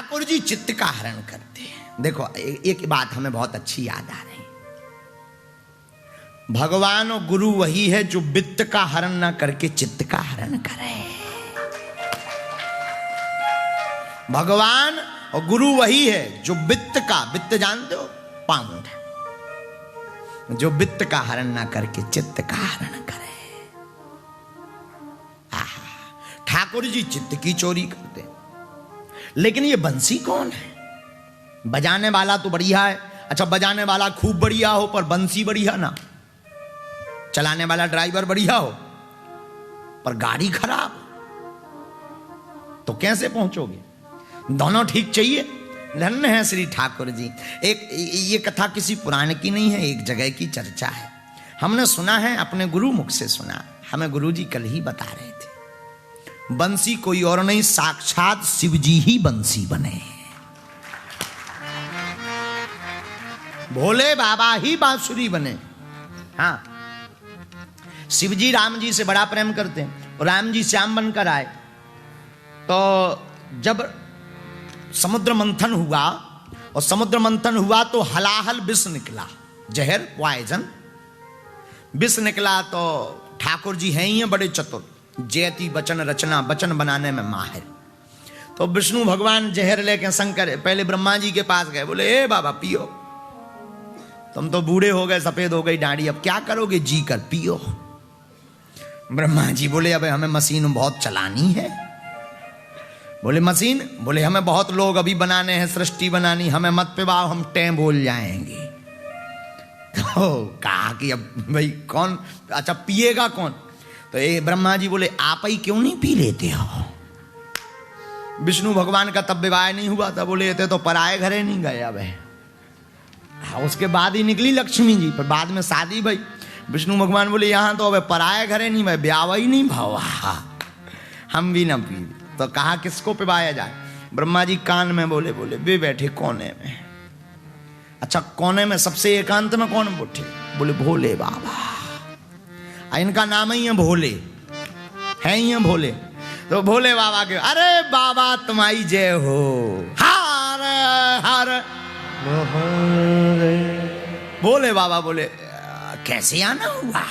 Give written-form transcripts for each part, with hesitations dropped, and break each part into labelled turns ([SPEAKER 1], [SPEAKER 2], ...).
[SPEAKER 1] ठाकुर जी चित्त का हरण करते हैं। देखो एक बात हमें बहुत अच्छी याद आ रही, भगवान और गुरु वही है जो वित्त का हरण ना करके चित्त का हरण करे। भगवान और गुरु वही है जो वित्त जानते हो, पाउंड, जो वित्त का हरण ना करके चित्त का हरण करे। ठाकुर जी चित्त की चोरी करते हैं। लेकिन ये बंसी कौन है? बजाने वाला तो बढ़िया है, अच्छा बजाने वाला खूब बढ़िया हो पर बंसी बढ़िया ना, चलाने वाला ड्राइवर बढ़िया हो पर गाड़ी खराब, तो कैसे पहुंचोगे? दोनों ठीक चाहिए। धन्य है श्री ठाकुर जी। एक ये कथा किसी पुराण की नहीं है, एक जगह की चर्चा है, हमने सुना है, अपने गुरु मुख से सुना। हमें गुरु जी कल ही बता रहे थे, बंसी कोई और नहीं, साक्षात शिव जी ही बंसी बने, भोले बाबा ही बांसुरी बने। हाँ, शिव जी राम जी से बड़ा प्रेम करते हैं, राम जी श्याम बनकर आए तो जब समुद्र मंथन हुआ, और समुद्र मंथन हुआ तो हलाहल विष निकला, जहर पॉइजन विष निकला। तो ठाकुर जी हैं ही हैं बड़े चतुर, जयति वचन रचना, वचन बनाने में माहिर। तो विष्णु भगवान जहर लेके शंकर पहले ब्रह्मा जी के पास गए, बोले ए बाबा पियो, तुम तो बूढ़े हो गए, सफेद हो गई दाढ़ी, अब क्या करोगे, जी कर पियो। ब्रह्मा जी बोले अब हमें मशीन बहुत चलानी है। बोले मशीन? बोले हमें बहुत लोग अभी बनाने हैं, सृष्टि बनानी, हमें मत पिवाओ, हम टें बोल जाएंगे। तो कहा कि अब भाई कौन, अच्छा पिएगा कौन? तो ये ब्रह्मा जी बोले आप ही क्यों नहीं पी लेते हो? विष्णु भगवान का तब विवाह नहीं हुआ था, बोले थे तो पराए घरे नहीं गए। अब उसके बाद ही निकली लक्ष्मी जी, पर बाद में शादी भाई। विष्णु भगवान बोले यहाँ तो अब पराए घरे नहीं भाई, ब्याह ही नहीं भावा, हम भी ना पी। तो कहा किसको पिवाया जाए? ब्रह्मा जी कान में बोले वे बैठे कोने में। अच्छा कोने में सबसे एकांत में कौन बैठे? बोले भोले बाबा। इनका नाम ही है भोले, है ही है भोले। तो भोले बाबा के अरे बाबा तुम्हारी जय हो, हर हर भोले बाबा बोले कैसे आना हुआ?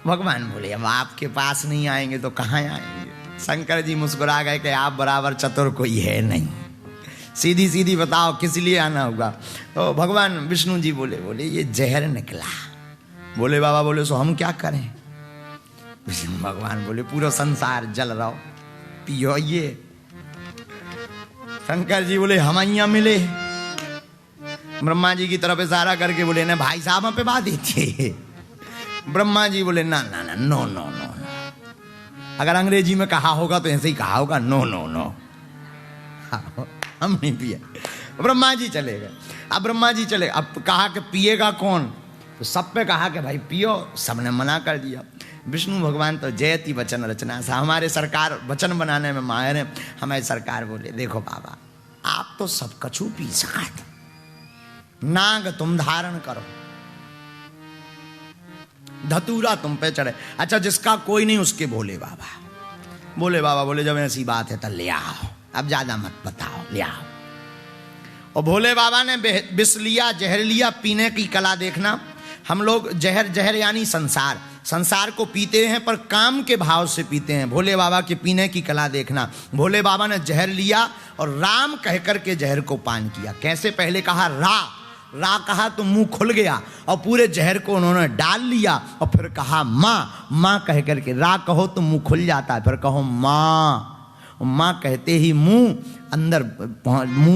[SPEAKER 1] भगवान बोले अब आपके पास नहीं आएंगे तो कहाँ आएंगे? शंकर जी मुस्कुरा गए कि आप बराबर चतुर कोई है नहीं, सीधी सीधी बताओ किस लिए आना होगा? तो भगवान विष्णु जी बोले ये जहर निकला। भोले बाबा बोले सो हम क्या करें? विष्णु भगवान बोले पूरा संसार जल रहा हो, पियो ये। शंकर जी बोले हम यहाँ मिले। ब्रह्मा जी की तरफ इशारा करके बोले ना भाई साहब हम पे बात दीजिए। ब्रह्मा जी बोले ना ना ना नो नो नो। अगर अंग्रेजी में कहा होगा तो ऐसे ही कहा होगा, नो नो नो, हम नहीं पिए। ब्रह्मा जी चले गए। अब ब्रह्मा जी चले, अब कहा कि पिएगा कौन? तो सब पे कहा कि भाई पियो, सबने मना कर दिया। विष्णु भगवान तो जयति वचन रचना सा, हमारे सरकार वचन बनाने में माहिर है। हमारे सरकार बोले देखो बाबा आप तो सब कछु पी सकते, नाग तुम धारण करो, धतूरा तुम पे चढ़े। अच्छा जिसका कोई नहीं उसके भोले बाबा। भोले बाबा बोले जब ऐसी बात है तो ले आओ, अब ज्यादा मत बताओ, ले आओ। और भोले बाबा ने विष लिया, जहर लिया। पीने की कला देखना, हम लोग जहर यानी संसार को पीते हैं पर काम के भाव से पीते हैं। भोले बाबा के पीने की कला देखना। भोले बाबा ने जहर लिया और राम कहकर के जहर को पान किया। कैसे? पहले कहा रा कहा तो मुंह खुल गया और पूरे जहर को उन्होंने डाल लिया, और फिर कहा माँ कह करके, रा कहो तो मुंह खुल जाता है, फिर कहो माँ कहते ही मुंह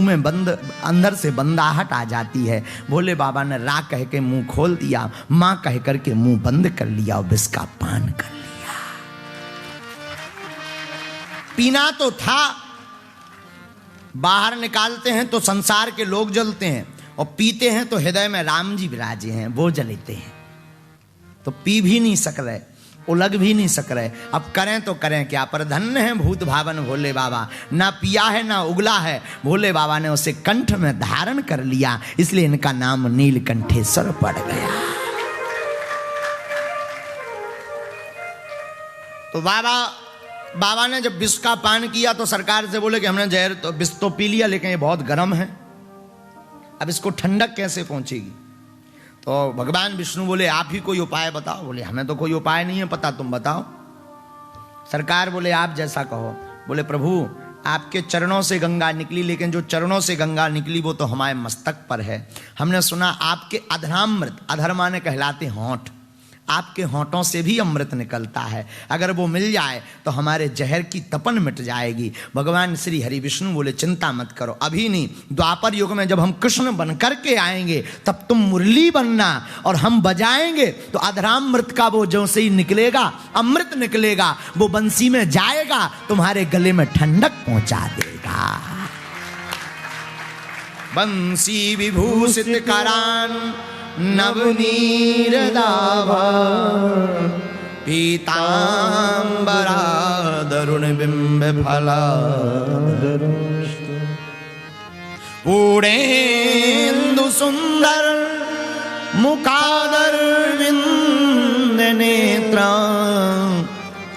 [SPEAKER 1] में बंद, अंदर से बंदाहट आ जाती है। भोले बाबा ने रा कह के मुंह खोल दिया, माँ कह करके मुंह बंद कर लिया और विष का पान कर लिया। पीना तो था, बाहर निकालते हैं तो संसार के लोग जलते हैं, और पीते हैं तो हृदय में राम जी विराजे हैं, वो जलते हैं। तो पी भी नहीं सक रहे, उलग भी नहीं सक रहे, अब करें तो करें क्या? पर धन्य है भूत भावन भोले बाबा, ना पिया है ना उगला है, भोले बाबा ने उसे कंठ में धारण कर लिया, इसलिए इनका नाम नीलकंठेश्वर पड़ गया। तो बाबा बाबा ने जब विष का पान किया तो सरकार से बोले कि हमने जहर तो विष तो पी लिया, लेकिन ये बहुत गर्म है, अब इसको ठंडक कैसे पहुंचेगी। तो भगवान विष्णु बोले आप ही कोई उपाय बताओ। बोले हमें तो कोई उपाय नहीं है पता, तुम बताओ। सरकार बोले आप जैसा कहो। बोले प्रभु आपके चरणों से गंगा निकली, लेकिन जो चरणों से गंगा निकली वो तो हमारे मस्तक पर है। हमने सुना आपके अधरामृत, अधर माने कहलाते होंठ, आपके होंठों से भी अमृत निकलता है, अगर वो मिल जाए तो हमारे जहर की तपन मिट जाएगी। भगवान श्री हरि विष्णु बोले चिंता मत करो, अभी नहीं, द्वापर युग में जब हम कृष्ण बन करके आएंगे तब तुम मुरली बनना और हम बजाएंगे तो अधरामृत का वो जो से ही निकलेगा, अमृत निकलेगा, वो बंसी में जाएगा, तुम्हारे गले में ठंडक पहुंचा देगा। बंसी विभूषित करान नवनीरदाभा पीतांबरादरुण बिंब फलादर पूर्णेन्दु सुंदर मुखादर विंद नेत्र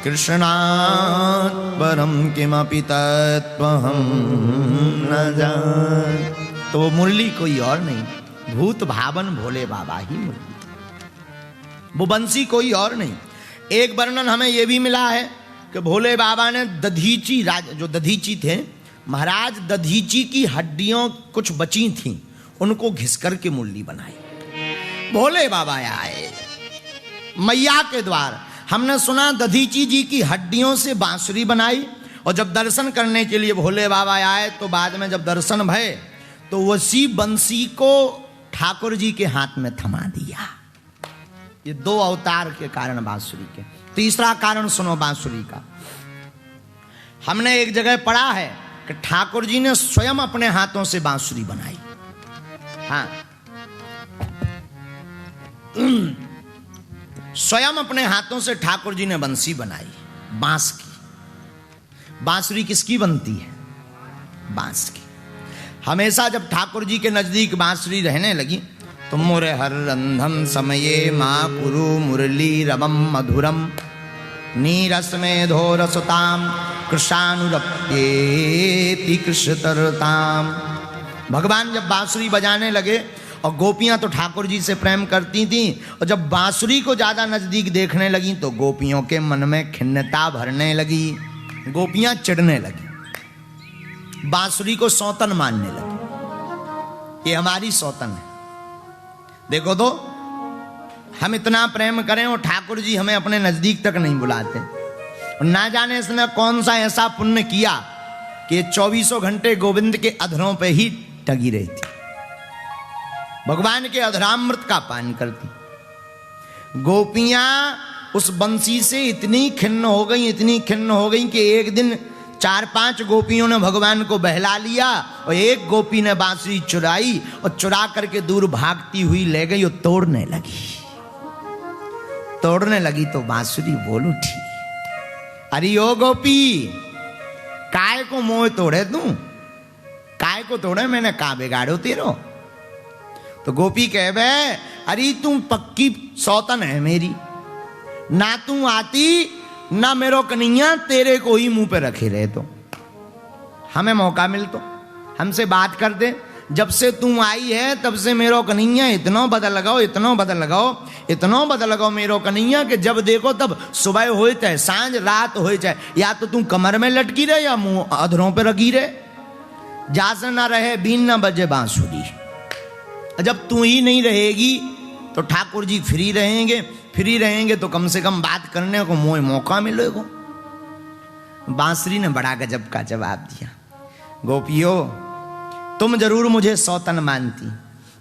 [SPEAKER 1] कृष्णात् परम किमपि तत्त्वहं न जाने। तो वो मुरली कोई और नहीं, भूत भावन भोले बाबा ही मुरली, वो बंसी कोई और नहीं। एक वर्णन हमें यह भी मिला है कि भोले बाबा ने दधीची जो दधीची थे महाराज, दधीची की हड्डियों कुछ बची थीं, उनको घिस करके मुरली बनाई। भोले बाबा आए मैया के द्वार। हमने सुना दधीची जी की हड्डियों से बांसुरी बनाई, और जब दर्शन करने के लिए भोले बाबा आए तो बाद में जब दर्शन भये तो उसी बंसी को ठाकुर जी के हाथ में थमा दिया। ये दो अवतार के कारण बांसुरी के। तीसरा कारण सुनो बांसुरी का। हमने एक जगह पढ़ा है कि ठाकुर जी ने स्वयं अपने हाथों से बांसुरी बनाई। हाँ, स्वयं अपने हाथों से ठाकुर जी ने बंसी बनाई, बांस की। बांसुरी किसकी बनती है? बांस की। हमेशा जब ठाकुर जी के नजदीक बांसुरी रहने लगी तो मोरे हर रंधन समये माँ कुरु मुरली रवम मधुरम नीरस में धोरसताम कृषानुरप्येति कृषतरताम। भगवान जब बांसुरी बजाने लगे, और गोपियां तो ठाकुर जी से प्रेम करती थीं, और जब बांसुरी को ज्यादा नजदीक देखने लगी तो गोपियों के मन में खिन्नता भरने लगी, गोपियां चिढ़ने लगी, बांसुरी को सौतन मानने लगे। ये हमारी सौतन है। देखो तो हम इतना प्रेम करें और ठाकुर जी हमें अपने नजदीक तक नहीं बुलाते। और ना जाने इसने कौन सा ऐसा पुण्य किया कि 24 घंटे गोविंद के अधरों पे ही टगी रहती, भगवान के अधरामृत का पान करती। गोपियां उस बंसी से इतनी खिन्न हो गई, इतनी खिन्न हो गई कि एक दिन 4-5 गोपियों ने भगवान को बहला लिया, और एक गोपी ने बांसुरी चुराई और चुरा करके दूर भागती हुई ले गई और तोड़ने लगी तो बांसुरी बोल उठी, अरे ओ गोपी, काय को मोह तोड़े तू, काय को तोड़े, मैंने का बिगाड़ो तेरो। तो गोपी कह बे, अरे तू पक्की सौतन है मेरी, ना तू आती ना मेरो कन्हैया तेरे को ही मुंह पे रखे रहे, तो हमें मौका मिल तो हमसे बात कर दे। जब से तू आई है तब से मेरो कन्हैया इतना बदल लगाओ मेरो कन्हैया के जब देखो तब सुबह हो चाहे सांझ रात हो चाहे, या तो तू कमर में लटकी रहे या मुंह अधरों पे रखी रहे, जासे ना रहे बीन ना बजे बांसुरी। जब तू ही नहीं रहेगी तो ठाकुर जी फ्री रहेंगे तो कम से कम बात करने को मौका मिलेगा। बांसुरी ने बड़ा गजब का जवाब दिया, गोपियों तुम जरूर मुझे सौतन मानती,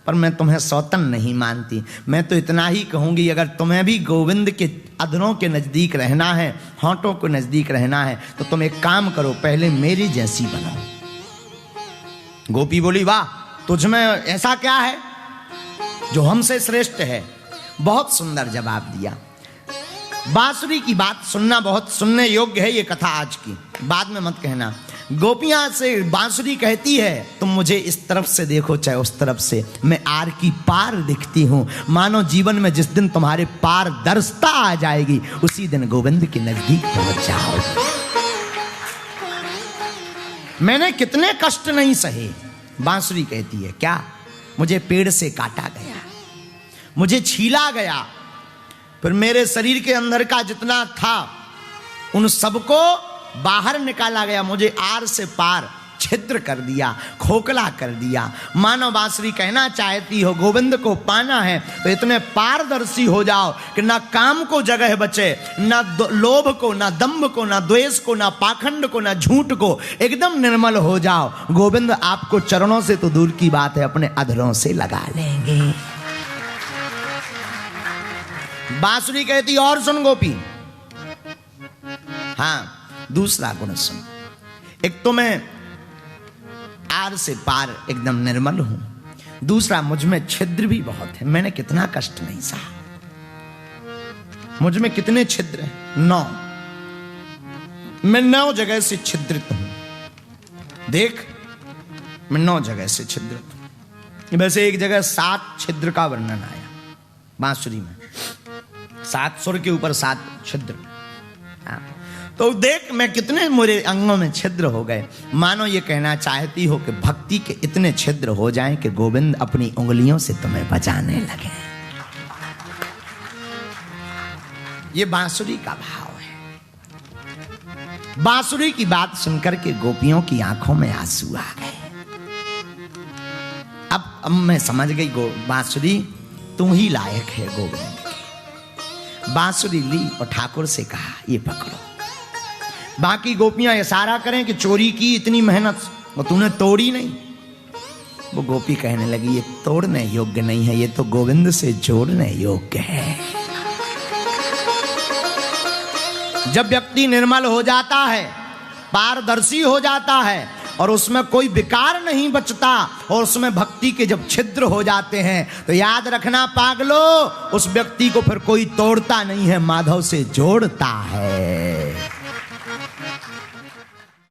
[SPEAKER 1] पर मैं तुम्हें सौतन नहीं मानती। मैं तो इतना ही कहूंगी, अगर तुम्हें भी गोविंद के अधरों के नजदीक रहना है, होंठों के नजदीक रहना है, तो तुम एक काम करो, पहले मेरी जैसी बनो। गोपी बोली, वाह, तुझमें ऐसा क्या है जो हमसे श्रेष्ठ है? बहुत सुंदर जवाब दिया। बांसुरी की बात सुनना बहुत सुनने योग्य है, ये कथा आज की, बाद में मत कहना। गोपियां से बांसुरी कहती है, तुम मुझे इस तरफ से देखो चाहे उस तरफ से, मैं आर की पार दिखती हूं। मानो जीवन में जिस दिन तुम्हारे पार दर्शता आ जाएगी, उसी दिन गोविंद के नजदीक पहुंच जाओ। मैंने कितने कष्ट नहीं सहे। बांसुरी कहती है क्या, मुझे पेड़ से काटा गया, मुझे छीला गया, फिर मेरे शरीर के अंदर का जितना था उन सबको बाहर निकाला गया, मुझे आर से पार छिद्र कर दिया, खोखला कर दिया। मानव बांसुरी कहना चाहती हो गोविंद को पाना है तो इतने पारदर्शी हो जाओ कि ना काम को जगह बचे, ना लोभ को, ना दंभ को, ना द्वेष को, ना पाखंड को, ना झूठ को, एकदम निर्मल हो जाओ। गोविंद आपको चरणों से तो दूर की बात है अपने अधरों से लगा लेंगे। बांसुरी कहती और सुन गोपी, हाँ दूसरा गुण सुन। एक तो मैं आर से पार एकदम निर्मल हूं, दूसरा मुझ में छिद्र भी बहुत है। मैंने कितना कष्ट नहीं सहा, मुझ में कितने छिद्र हैं, 9। मैं 9 जगह से छिद्रित हूं। देख मैं 9 जगह से छिद्रित हूं। वैसे एक जगह 7 छिद्र का वर्णन आया बांसुरी में, 7 सुर के ऊपर 7 छिद्र। तो देख मैं कितने मेरे अंगों में छिद्र हो गए। मानो ये कहना चाहती हो कि भक्ति के इतने छिद्र हो जाएं कि गोविंद अपनी उंगलियों से तुम्हें बजाने लगे। ये बांसुरी का भाव है। बांसुरी की बात सुनकर के गोपियों की आंखों में आंसू आ गए। अब मैं समझ गई बांसुरी तू ही लायक है गोविंद की। बांसुरी ली और ठाकुर से कहा ये पकड़ो। बाकी गोपियां इशारा करें कि चोरी की इतनी मेहनत और तूने तोड़ी नहीं। वो गोपी कहने लगी ये तोड़ने योग्य नहीं है, ये तो गोविंद से जोड़ने योग्य है। जब व्यक्ति निर्मल हो जाता है, पारदर्शी हो जाता है और उसमें कोई विकार नहीं बचता और उसमें भक्ति के जब छिद्र हो जाते हैं तो याद रखना पागलो, उस व्यक्ति को फिर कोई तोड़ता नहीं है, माधव से जोड़ता है।